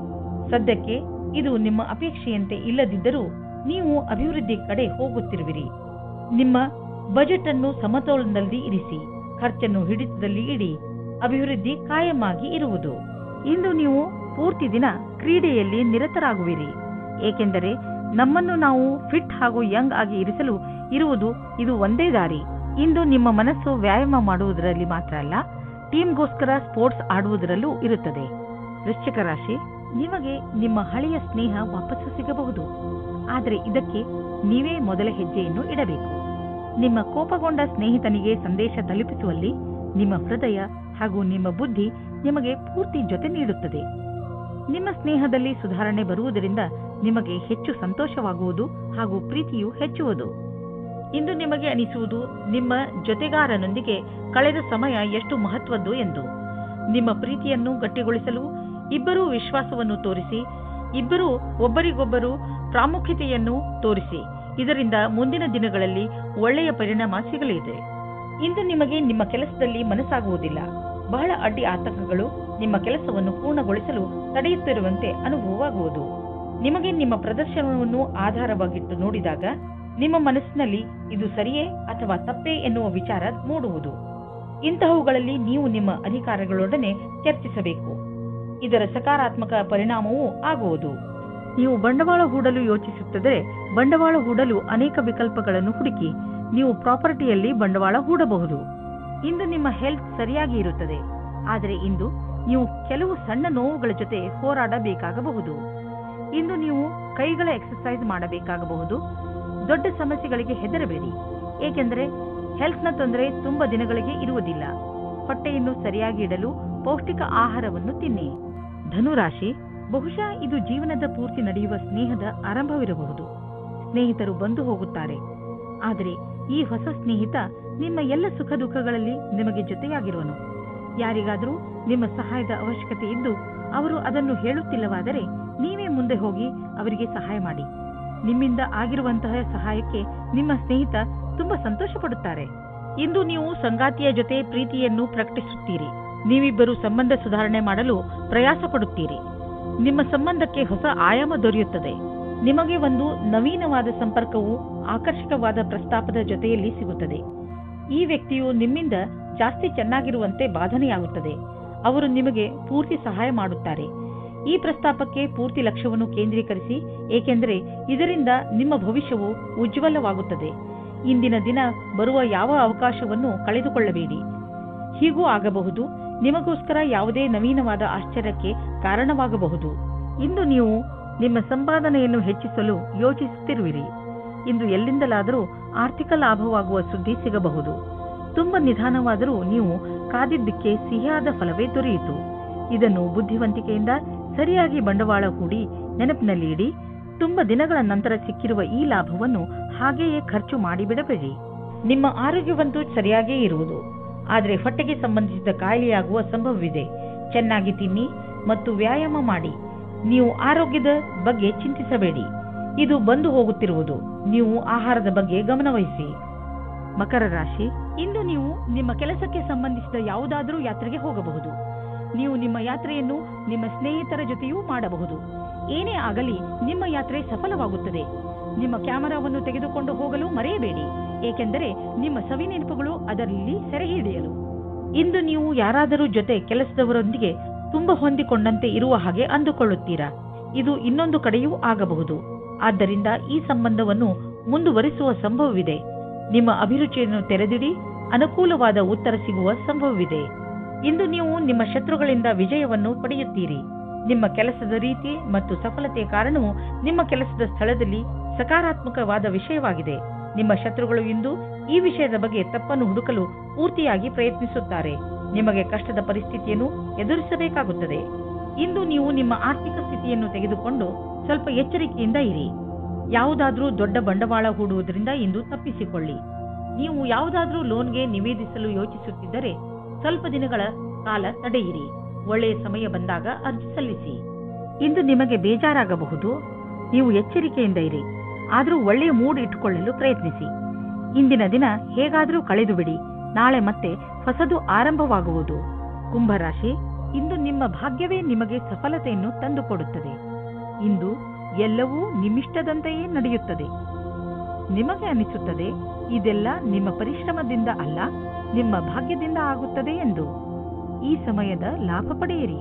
Speaker 2: ಸದ್ಯಕ್ಕೆ ಇದು ನಿಮ್ಮ ಅಪೇಕ್ಷೆಯಂತೆ ಇಲ್ಲದಿದ್ದರೂ ನೀವು ಅಭಿವೃದ್ಧಿ ಕಡೆ ಹೋಗುತ್ತಿರುವಿರಿ. ನಿಮ್ಮ ಬಜೆಟ್ ಅನ್ನು ಸಮತೋಲನದಲ್ಲಿ ಇರಿಸಿ, ಖರ್ಚನ್ನು ಹಿಡಿತದಲ್ಲಿ ಇಡಿ. ಅಭಿವೃದ್ಧಿ ಕಾಯಮಾಗಿ ಇರುವುದು. ಇಂದು ನೀವು ಪೂರ್ತಿ ದಿನ ಕ್ರೀಡೆಯಲ್ಲಿ ನಿರತರಾಗುವಿರಿ, ಏಕೆಂದರೆ ನಮ್ಮನ್ನು ನಾವು ಫಿಟ್ ಹಾಗೂ ಯಂಗ್ ಆಗಿ ಇರಿಸಲು ಇದು ಒಂದೇ ದಾರಿ. ಇಂದು ನಿಮ್ಮ ಮನಸ್ಸು ವ್ಯಾಯಾಮ ಮಾಡುವುದರಲ್ಲಿ ಮಾತ್ರ ಅಲ್ಲ, ಟೀಮ್ಗೋಸ್ಕರ ಸ್ಪೋರ್ಟ್ಸ್ ಆಡುವುದರಲ್ಲೂ ಇರುತ್ತದೆ. ವೃಶ್ಚಿಕ ರಾಶಿ, ನಿಮಗೆ ನಿಮ್ಮ ಹಳೆಯ ಸ್ನೇಹ ವಾಪಸ್ಸು ಸಿಗಬಹುದು, ಆದರೆ ಇದಕ್ಕೆ ನೀವೇ ಮೊದಲ ಹೆಜ್ಜೆಯನ್ನು ಇಡಬೇಕು. ನಿಮ್ಮ ಕೋಪಗೊಂಡ ಸ್ನೇಹಿತನಿಗೆ ಸಂದೇಶ ತಲುಪಿಸುವಲ್ಲಿ ನಿಮ್ಮ ಹೃದಯ ಹಾಗೂ ನಿಮ್ಮ ಬುದ್ಧಿ ನಿಮಗೆ ಪೂರ್ತಿ ಜೊತೆ ನೀಡುತ್ತದೆ. ನಿಮ್ಮ ಸ್ನೇಹದಲ್ಲಿ ಸುಧಾರಣೆ ಬರುವುದರಿಂದ ನಿಮಗೆ ಹೆಚ್ಚು ಸಂತೋಷವಾಗುವುದು ಹಾಗೂ ಪ್ರೀತಿಯು ಹೆಚ್ಚುವುದು. ಇಂದು ನಿಮಗೆ ಅನಿಸುವುದು ನಿಮ್ಮ ಜೊತೆಗಾರನೊಂದಿಗೆ ಕಳೆದ ಸಮಯ ಎಷ್ಟು ಮಹತ್ವದ್ದು ಎಂದು. ನಿಮ್ಮ ಪ್ರೀತಿಯನ್ನು ಗಟ್ಟಿಗೊಳಿಸಲು ಇಬ್ಬರೂ ವಿಶ್ವಾಸವನ್ನು ತೋರಿಸಿ, ಇಬ್ಬರೂ ಒಬ್ಬರಿಗೊಬ್ಬರು ಪ್ರಾಮುಖ್ಯತೆಯನ್ನು ತೋರಿಸಿ. ಇದರಿಂದ ಮುಂದಿನ ದಿನಗಳಲ್ಲಿ ಒಳ್ಳೆಯ ಪರಿಣಾಮ ಸಿಗಲಿದೆ. ಇಂದು ನಿಮಗೆ ನಿಮ್ಮ ಕೆಲಸದಲ್ಲಿ ಮನಸ್ಸಾಗುವುದಿಲ್ಲ. ಬಹಳ ಅಡ್ಡಿ ಆತಂಕಗಳು ನಿಮ್ಮ ಕೆಲಸವನ್ನು ಪೂರ್ಣಗೊಳಿಸಲು ತಡೆಯುತ್ತಿರುವಂತೆ ಅನುಭವವಾಗುವುದು. ನಿಮಗೆ ನಿಮ್ಮ ಪ್ರದರ್ಶನವನ್ನು ಆಧಾರವಾಗಿಟ್ಟು ನೋಡಿದಾಗ ನಿಮ್ಮ ಮನಸ್ಸಿನಲ್ಲಿ ಇದು ಸರಿಯೇ ಅಥವಾ ತಪ್ಪೇ ಎನ್ನುವ ವಿಚಾರ ಮೂಡುವುದು. ಇಂತಹವುಗಳಲ್ಲಿ ನೀವು ನಿಮ್ಮ ಅಧಿಕಾರಿಗಳೊಡನೆ ಚರ್ಚಿಸಬೇಕು. ಇದರ ಸಕಾರಾತ್ಮಕ ಪರಿಣಾಮವೂ ಆಗುವುದು. ನೀವು ಬಂಡವಾಳ ಹೂಡಲು ಯೋಚಿಸುತ್ತಿದ್ದರೆ ಬಂಡವಾಳ ಹೂಡಲು ಅನೇಕ ವಿಕಲ್ಪಗಳನ್ನು ಹುಡುಕಿ ನೀವು ಪ್ರಾಪರ್ಟಿಯಲ್ಲಿ ಬಂಡವಾಳ ಹೂಡಬಹುದು. ಇಂದು ನಿಮ್ಮ ಹೆಲ್ತ್ ಸರಿಯಾಗಿ ಇರುತ್ತದೆ, ಆದರೆ ಇಂದು ನೀವು ಕೆಲವು ಸಣ್ಣ ನೋವುಗಳ ಜೊತೆ ಹೋರಾಡಬೇಕಾಗಬಹುದು. ಇಂದು ನೀವು ಕೈಗಳ ಎಕ್ಸರ್ಸೈಸ್ ಮಾಡಬೇಕಾಗಬಹುದು. ದೊಡ್ಡ ಸಮಸ್ಯೆಗಳಿಗೆ ಹೆದರಬೇಡಿ, ಏಕೆಂದರೆ ಹೆಲ್ತ್ನ ತೊಂದರೆ ತುಂಬಾ ದಿನಗಳಿಗೆ ಇರುವುದಿಲ್ಲ. ಹೊಟ್ಟೆಯನ್ನು ಸರಿಯಾಗಿ ಇಡಲು ಪೌಷ್ಟಿಕ ಆಹಾರವನ್ನು ತಿನ್ನಿ. ಧನುರಾಶಿ, ಬಹುಶಃ ಇದು ಜೀವನದ ಪೂರ್ತಿ ನಡೆಯುವ ಸ್ನೇಹದ ಆರಂಭವಿರಬಹುದು. ಸ್ನೇಹಿತರು ಬಂದು ಹೋಗುತ್ತಾರೆ, ಆದರೆ ಈ ಹೊಸ ಸ್ನೇಹಿತ ನಿಮ್ಮ ಎಲ್ಲ ಸುಖ ದುಃಖಗಳಲ್ಲಿ ನಿಮಗೆ ಜೊತೆಯಾಗಿರುವನು. ಯಾರಿಗಾದರೂ ನಿಮ್ಮ ಸಹಾಯದ ಅವಶ್ಯಕತೆ ಇದ್ದು ಅವರು ಅದನ್ನು ಹೇಳುತ್ತಿಲ್ಲವಾದರೆ ನೀವೇ ಮುಂದೆ ಹೋಗಿ ಅವರಿಗೆ ಸಹಾಯ ಮಾಡಿ. ನಿಮ್ಮಿಂದ ಆಗಿರುವಂತಹ ಸಹಾಯಕ್ಕೆ ನಿಮ್ಮ ಸ್ನೇಹಿತ ತುಂಬಾ ಸಂತೋಷ ಪಡುತ್ತಾರೆ. ಇಂದು ನೀವು ಸಂಗಾತಿಯ ಜೊತೆ ಪ್ರೀತಿಯನ್ನು ಪ್ರಕಟಿಸುತ್ತೀರಿ. ನೀವಿಬ್ಬರು ಸಂಬಂಧ ಸುಧಾರಣೆ ಮಾಡಲು ಪ್ರಯಾಸ ಪಡುತ್ತೀರಿ. ನಿಮ್ಮ ಸಂಬಂಧಕ್ಕೆ ಹೊಸ ಆಯಾಮ ದೊರೆಯುತ್ತದೆ. ನಿಮಗೆ ಒಂದು ನವೀನವಾದ ಸಂಪರ್ಕವು ಆಕರ್ಷಕವಾದ ಪ್ರಸ್ತಾಪದ ಜೊತೆಯಲ್ಲಿ ಸಿಗುತ್ತದೆ. ಈ ವ್ಯಕ್ತಿಯು ನಿಮ್ಮಿಂದ ಜಾಸ್ತಿ ಚೆನ್ನಾಗಿರುವಂತೆ ಬಾಧನೆಯಾಗುತ್ತದೆ. ಅವರು ನಿಮಗೆ ಪೂರ್ತಿ ಸಹಾಯ ಮಾಡುತ್ತಾರೆ. ಈ ಪ್ರಸ್ತಾಪಕ್ಕೆ ಪೂರ್ತಿ ಲಕ್ಷ್ಯವನ್ನು ಕೇಂದ್ರೀಕರಿಸಿ, ಏಕೆಂದರೆ ಇದರಿಂದ ನಿಮ್ಮ ಭವಿಷ್ಯವು ಉಜ್ವಲವಾಗುತ್ತದೆ. ಇಂದಿನ ದಿನ ಬರುವ ಯಾವ ಅವಕಾಶವನ್ನು ಕಳೆದುಕೊಳ್ಳಬೇಡಿ. ಹೀಗೂ ಆಗಬಹುದು, ನಿಮಗೋಸ್ಕರ ಯಾವುದೇ ನವೀನವಾದ ಆಶ್ಚರ್ಯಕ್ಕೆ ಕಾರಣವಾಗಬಹುದು. ಇಂದು ನೀವು ನಿಮ್ಮ ಸಂಪಾದನೆಯನ್ನು ಹೆಚ್ಚಿಸಲು ಯೋಚಿಸುತ್ತಿರುವಿರಿ. ಇಂದು ಎಲ್ಲಿಂದಲಾದರೂ ಆರ್ಥಿಕ ಲಾಭವಾಗುವ ಸುದ್ದಿ ಸಿಗಬಹುದು. ತುಂಬಾ ನಿಧಾನವಾದರೂ ನೀವು ಕಾದಿದ್ದಕ್ಕೆ ಸಿಹಿಯಾದ ಫಲವೇ ದೊರೆಯಿತು. ಇದನ್ನು ಬುದ್ಧಿವಂತಿಕೆಯಿಂದ ಸರಿಯಾಗಿ ಬಂಡವಾಳ ಹೂಡಿ ನೆನಪಿನಲ್ಲಿ ಇಡಿ. ತುಂಬಾ ದಿನಗಳ ನಂತರ ಸಿಕ್ಕಿರುವ ಈ ಲಾಭವನ್ನು ಹಾಗೆಯೇ ಖರ್ಚು ಮಾಡಿಬಿಡಬೇಡಿ. ನಿಮ್ಮ ಆರೋಗ್ಯವಂತೂ ಸರಿಯಾಗೇ ಇರುವುದು, ಆದರೆ ಹೊಟ್ಟೆಗೆ ಸಂಬಂಧಿಸಿದ ಕಾಯಿಲೆಯಾಗುವ ಸಂಭವವಿದೆ. ಚೆನ್ನಾಗಿ ತಿನ್ನಿ ಮತ್ತು ವ್ಯಾಯಾಮ ಮಾಡಿ. ನೀವು ಆರೋಗ್ಯದ ಬಗ್ಗೆ ಚಿಂತಿಸಬೇಡಿ, ಇದು ಬಂದು ಹೋಗುತ್ತಿರುವುದು. ನೀವು ಆಹಾರದ ಬಗ್ಗೆ ಗಮನವಹಿಸಿ. ಮಕರ ರಾಶಿ, ಇಂದು ನೀವು ನಿಮ್ಮ ಕೆಲಸಕ್ಕೆ ಸಂಬಂಧಿಸಿದ ಯಾವುದಾದರೂ ಯಾತ್ರೆಗೆ ಹೋಗಬಹುದು. ನೀವು ನಿಮ್ಮ ಯಾತ್ರೆಯನ್ನು ನಿಮ್ಮ ಸ್ನೇಹಿತರ ಜೊತೆಯೂ ಮಾಡಬಹುದು. ಏನೇ ಆಗಲಿ ನಿಮ್ಮ ಯಾತ್ರೆ ಸಫಲವಾಗುತ್ತದೆ. ನಿಮ್ಮ ಕ್ಯಾಮೆರಾವನ್ನು ತೆಗೆದುಕೊಂಡು ಹೋಗಲು ಮರೆಯಬೇಡಿ, ಏಕೆಂದರೆ ನಿಮ್ಮ ಸವಿನೆನಪುಗಳು ಅದರಲ್ಲಿ ಸೆರೆ ಹಿಡಿಯಲು. ಇಂದು ನೀವು ಯಾರಾದರೂ ಜೊತೆ ಕೆಲಸದವರೊಂದಿಗೆ ತುಂಬಾ ಹೊಂದಿಕೊಂಡಂತೆ ಇರುವ ಹಾಗೆ ಅಂದುಕೊಳ್ಳುತ್ತೀರಾ. ಇದು ಇನ್ನೊಂದು ಕಡೆಯೂ ಆಗಬಹುದು. ಆದ್ದರಿಂದ ಈ ಸಂಬಂಧವನ್ನು ಮುಂದುವರಿಸುವ ಸಂಭವವಿದೆ. ನಿಮ್ಮ ಅಭಿರುಚಿಯನ್ನು ತೆರೆದಿಡಿ, ಅನುಕೂಲವಾದ ಉತ್ತರ ಸಿಗುವ ಸಂಭವವಿದೆ. ಇಂದು ನೀವು ನಿಮ್ಮ ಶತ್ರುಗಳಿಂದ ವಿಜಯವನ್ನು ಪಡೆಯುತ್ತೀರಿ. ನಿಮ್ಮ ಕೆಲಸದ ರೀತಿ ಮತ್ತು ಸಫಲತೆಯ ಕಾರಣವು ನಿಮ್ಮ ಕೆಲಸದ ಸ್ಥಳದಲ್ಲಿ ಸಕಾರಾತ್ಮಕವಾದ ವಿಷಯವಾಗಿದೆ. ನಿಮ್ಮ ಶತ್ರುಗಳು ಇಂದು ಈ ವಿಷಯದ ಬಗ್ಗೆ ತಪ್ಪನ್ನು ಹುಡುಕಲು ಪೂರ್ತಿಯಾಗಿ ಪ್ರಯತ್ನಿಸುತ್ತಾರೆ. ನಿಮಗೆ ಕಷ್ಟದ ಪರಿಸ್ಥಿತಿಯನ್ನು ಎದುರಿಸಬೇಕಾಗುತ್ತದೆ. ಇಂದು ನೀವು ನಿಮ್ಮ ಆರ್ಥಿಕ ಸ್ಥಿತಿಯನ್ನು ತೆಗೆದುಕೊಂಡು ಸ್ವಲ್ಪ ಎಚ್ಚರಿಕೆಯಿಂದ ಇರಿ. ಯಾವುದಾದ್ರೂ ದೊಡ್ಡ ಬಂಡವಾಳ ಹೂಡುವುದರಿಂದ ಇಂದು ತಪ್ಪಿಸಿಕೊಳ್ಳಿ. ನೀವು ಯಾವುದಾದ್ರೂ ಲೋನ್ಗೆ ನಿವೇದಿಸಲು ಯೋಚಿಸುತ್ತಿದ್ದರೆ ಸ್ವಲ್ಪ ದಿನಗಳ ಕಾಲ ತಡೆಯಿರಿ. ಒಳ್ಳೆಯ ಸಮಯ ಬಂದಾಗ ಅರ್ಜಿ ಸಲ್ಲಿಸಿ. ಇಂದು ನಿಮಗೆ ಬೇಜಾರಾಗಬಹುದು. ನೀವು ಎಚ್ಚರಿಕೆಯಿಂದ ಇರಿ, ಆದರೂ ಒಳ್ಳೆಯ ಮೂಡ್ ಇಟ್ಟುಕೊಳ್ಳಲು ಪ್ರಯತ್ನಿಸಿ. ಇಂದಿನ ದಿನ ಹೇಗಾದರೂ ಕಳೆದು ಬಿಡಿ. ನಾಳೆ ಮತ್ತೆ ಹೊಸದು ಆರಂಭವಾಗುವುದು. ಕುಂಭರಾಶಿ, ಇಂದು ನಿಮ್ಮ ಭಾಗ್ಯವೇ ನಿಮಗೆ ಸಫಲತೆಯನ್ನು ತಂದುಕೊಡುತ್ತದೆ. ಇಂದು ಎಲ್ಲವೂ ನಿಮ್ಮಿಷ್ಟದಂತೆಯೇ ನಡೆಯುತ್ತದೆ. ನಿಮಗೆ ಅನಿಸುತ್ತದೆ ಇದೆಲ್ಲ ನಿಮ್ಮ ಪರಿಶ್ರಮದಿಂದ ಅಲ್ಲ, ನಿಮ್ಮ ಭಾಗ್ಯದಿಂದ ಆಗುತ್ತದೆ ಎಂದು. ಈ ಸಮಯದ ಲಾಭ ಪಡೆಯಿರಿ.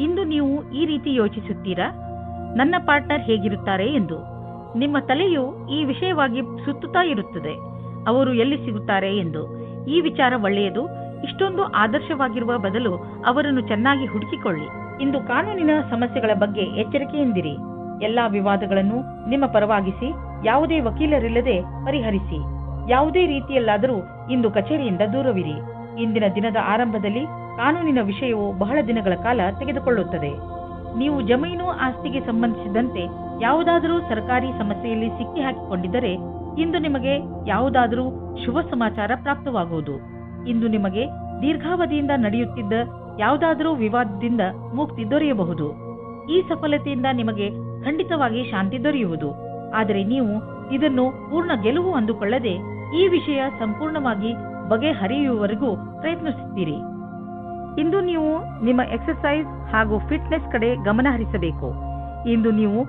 Speaker 2: ಇಂದು ನೀವು ಈ ರೀತಿ ಯೋಚಿಸುತ್ತೀರಾ, ನನ್ನ ಪಾರ್ಟ್ನರ್ ಹೇಗಿರುತ್ತಾರೆ ಎಂದು. ನಿಮ್ಮ ತಲೆಯು ಈ ವಿಷಯವಾಗಿ ಸುತ್ತುತ್ತಾ ಇರುತ್ತದೆ, ಅವರು ಎಲ್ಲಿ ಸಿಗುತ್ತಾರೆ ಎಂದು. ಈ ವಿಚಾರ ಒಳ್ಳೆಯದು. ಇಷ್ಟೊಂದು ಆದರ್ಶವಾಗಿರುವ ಬದಲು ಅವರನ್ನು ಚೆನ್ನಾಗಿ ಹುಡುಕಿಕೊಳ್ಳಿ. ಇಂದು ಕಾನೂನಿನ ಸಮಸ್ಯೆಗಳ ಬಗ್ಗೆ ಎಚ್ಚರಿಕೆಯಿಂದಿರಿ. ಎಲ್ಲಾ ವಿವಾದಗಳನ್ನು ನಿಮ್ಮ ಪರವಾಗಿಸಿ ಯಾವುದೇ ವಕೀಲರಿಲ್ಲದೆ ಪರಿಹರಿಸಿ. ಯಾವುದೇ ರೀತಿಯಲ್ಲಾದರೂ ಇಂದು ಕಚೇರಿಯಿಂದ ದೂರವಿರಿ. ಇಂದಿನ ದಿನದ ಆರಂಭದಲ್ಲಿ ಕಾನೂನಿನ ವಿಷಯವು ಬಹಳ ದಿನಗಳ ಕಾಲ ತೆಗೆದುಕೊಳ್ಳುತ್ತದೆ. ನೀವು ಜಮೀನು ಆಸ್ತಿಗೆ ಸಂಬಂಧಿಸಿದಂತೆ ಯಾವುದಾದರೂ ಸರ್ಕಾರಿ ಸಮಸ್ಯೆಯಲ್ಲಿ ಸಿಕ್ಕಿ ಹಾಕಿಕೊಂಡಿದ್ದರೆ ಇಂದು ನಿಮಗೆ ಯಾವುದಾದರೂ ಶುಭ ಸಮಾಚಾರ ಪ್ರಾಪ್ತವಾಗುವುದು. ಇಂದು ನಿಮಗೆ ದೀರ್ಘಾವಧಿಯಿಂದ ನಡೆಯುತ್ತಿದ್ದ ಯಾವುದಾದರೂ ವಿವಾದದಿಂದ ಮುಕ್ತಿ ದೊರೆಯಬಹುದು. ಈ ಸಫಲತೆಯಿಂದ ನಿಮಗೆ ಖಂಡಿತವಾಗಿ ಶಾಂತಿ ದೊರೆಯುವುದು. ಆದರೆ ನೀವು ಇದನ್ನು ಪೂರ್ಣ ಗೆಲುವು ಅಂದುಕೊಳ್ಳದೆ ಈ ವಿಷಯ ಸಂಪೂರ್ಣವಾಗಿ ಬಗೆಹರಿಯುವವರೆಗೂ ಪ್ರಯತ್ನಿಸುತ್ತೀರಿ. ಇಂದು ನೀವು ನಿಮ್ಮ ಎಕ್ಸರ್ಸೈಸ್ ಹಾಗೂ ಫಿಟ್ನೆಸ್ ಕಡೆ ಗಮನ ಹರಿಸಬೇಕು. ಇಂದು ನೀವು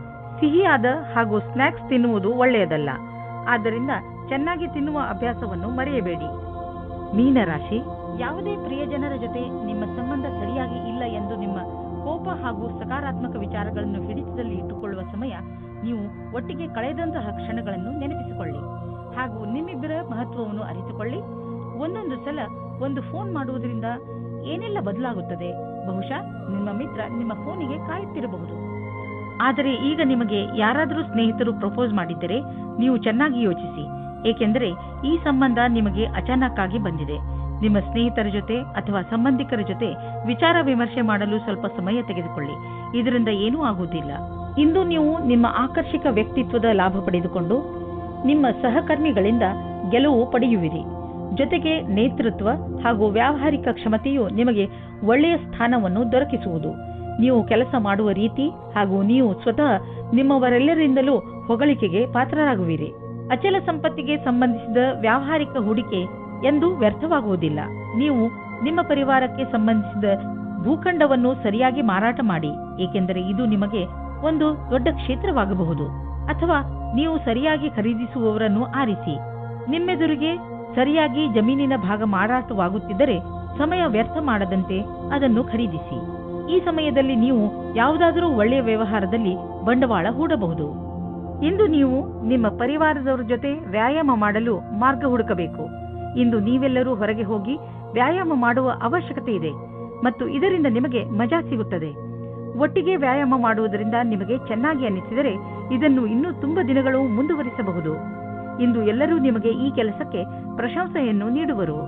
Speaker 2: ಸಿಹಿಯಾದ ಹಾಗೂ ಸ್ನ್ಯಾಕ್ಸ್ ತಿನ್ನುವುದು ಒಳ್ಳೆಯದಲ್ಲ. ಆದ್ದರಿಂದ ಚೆನ್ನಾಗಿ ತಿನ್ನುವ ಅಭ್ಯಾಸವನ್ನು ಮರೆಯಬೇಡಿ. ಮೀನರಾಶಿ, ಯಾವುದೇ ಪ್ರಿಯಜನರ ಜೊತೆ ನಿಮ್ಮ ಸಂಬಂಧ ಸರಿಯಾಗಿ ಇಲ್ಲ ಎಂದು ನಿಮ್ಮ ಕೋಪ ಹಾಗೂ ಸಕಾರಾತ್ಮಕ ವಿಚಾರಗಳನ್ನು ಹಿಡಿತದಲ್ಲಿ ಇಟ್ಟುಕೊಳ್ಳುವ ಸಮಯ. ನೀವು ಒಟ್ಟಿಗೆ ಕಳೆದಂತಹ ಕ್ಷಣಗಳನ್ನು ನೆನಪಿಸಿಕೊಳ್ಳಿ ಹಾಗೂ ನಿಮ್ಮಿಬ್ಬರ ಮಹತ್ವವನ್ನು ಅರಿತುಕೊಳ್ಳಿ. ಒಂದೊಂದು ಸಲ ಒಂದು ಫೋನ್ ಮಾಡುವುದರಿಂದ ಏನೆಲ್ಲ ಬದಲಾಗುತ್ತದೆ. ಬಹುಶಃ ನಿಮ್ಮ ಮಿತ್ರ ನಿಮ್ಮ ಫೋನಿಗೆ ಕಾಯುತ್ತಿರಬಹುದು. ಆದರೆ ಈಗ ನಿಮಗೆ ಯಾರಾದರೂ ಸ್ನೇಹಿತರು ಪ್ರಪೋಸ್ ಮಾಡಿದ್ದರೆ ನೀವು ಚೆನ್ನಾಗಿ ಯೋಚಿಸಿ, ಏಕೆಂದರೆ ಈ ಸಂಬಂಧ ನಿಮಗೆ ಅಚಾನಕ್ ಆಗಿ ಬಂದಿದೆ. ನಿಮ್ಮ ಸ್ನೇಹಿತರ ಜೊತೆ ಅಥವಾ ಸಂಬಂಧಿಕರ ಜೊತೆ ವಿಚಾರ ವಿಮರ್ಶೆ ಮಾಡಲು ಸ್ವಲ್ಪ ಸಮಯ ತೆಗೆದುಕೊಳ್ಳಿ. ಇದರಿಂದ ಏನೂ ಆಗುವುದಿಲ್ಲ. ಇಂದು ನೀವು ನಿಮ್ಮ ಆಕರ್ಷಕ ವ್ಯಕ್ತಿತ್ವದ ಲಾಭ ಪಡೆದುಕೊಂಡು ನಿಮ್ಮ ಸಹಕರ್ಮಿಗಳಿಂದ ಗೆಲುವು ಪಡೆಯುವಿರಿ. ಜೊತೆಗೆ ನೇತೃತ್ವ ಹಾಗೂ ವ್ಯಾವಹಾರಿಕ ಕ್ಷಮತೆಯು ನಿಮಗೆ ಒಳ್ಳೆಯ ಸ್ಥಾನವನ್ನು ದೊರಕಿಸುವುದು. ನೀವು ಕೆಲಸ ಮಾಡುವ ರೀತಿ ಹಾಗೂ ನೀವು ಸ್ವತಃ ನಿಮ್ಮವರೆಲ್ಲರಿಂದಲೂ ಹೊಗಳಿಕೆಗೆ ಪಾತ್ರರಾಗುವಿರಿ. ಅಚಲ ಸಂಪತ್ತಿಗೆ ಸಂಬಂಧಿಸಿದ ವ್ಯಾವಹಾರಿಕ ಹೂಡಿಕೆ ಎಂದು ವ್ಯರ್ಥವಾಗುವುದಿಲ್ಲ. ನೀವು ನಿಮ್ಮ ಪರಿವಾರಕ್ಕೆ ಸಂಬಂಧಿಸಿದ ಭೂಖಂಡವನ್ನು ಸರಿಯಾಗಿ ಮಾರಾಟ ಮಾಡಿ, ಏಕೆಂದರೆ ಇದು ನಿಮಗೆ ಒಂದು ದೊಡ್ಡ ಕ್ಷೇತ್ರವಾಗಬಹುದು. ಅಥವಾ ನೀವು ಸರಿಯಾಗಿ ಖರೀದಿಸುವವರನ್ನು ಆರಿಸಿ. ನಿಮ್ಮೆದುರಿಗೆ ಸರಿಯಾಗಿ ಜಮೀನಿನ ಭಾಗ ಮಾರಾಟವಾಗುತ್ತಿದ್ದರೆ ಸಮಯ ವ್ಯರ್ಥ ಮಾಡದಂತೆ ಅದನ್ನು ಖರೀದಿಸಿ. ಈ ಸಮಯದಲ್ಲಿ ನೀವು ಯಾವುದಾದರೂ ಒಳ್ಳೆಯ ವ್ಯವಹಾರದಲ್ಲಿ ಬಂಡವಾಳ ಹೂಡಬಹುದು. ಇಂದು ನೀವು ನಿಮ್ಮ ಪರಿವಾರದವರ ಜೊತೆ ವ್ಯಾಯಾಮ ಮಾಡಲು ಮಾರ್ಗ ಹುಡುಕಬೇಕು. ಇಂದು ನೀವೆಲ್ಲರೂ ಹೊರಗೆ ಹೋಗಿ ವ್ಯಾಯಾಮ ಮಾಡುವ ಅವಶ್ಯಕತೆ ಇದೆ ಮತ್ತು ಇದರಿಂದ ನಿಮಗೆ ಮಜಾ ಸಿಗುತ್ತದೆ. ಒಟ್ಟಿಗೆ ವ್ಯಾಯಾಮ ಮಾಡುವುದರಿಂದ ನಿಮಗೆ ಚೆನ್ನಾಗಿ ಅನ್ನಿಸಿದರೆ ಇದನ್ನು ಇನ್ನೂ ತುಂಬಾ ದಿನಗಳು ಮುಂದುವರಿಸಬಹುದು. ಇಂದು ಎಲ್ಲರೂ ನಿಮಗೆ ಈ ಕೆಲಸಕ್ಕೆ ಪ್ರಶಂಸೆಯನ್ನು ನೀಡುವರು.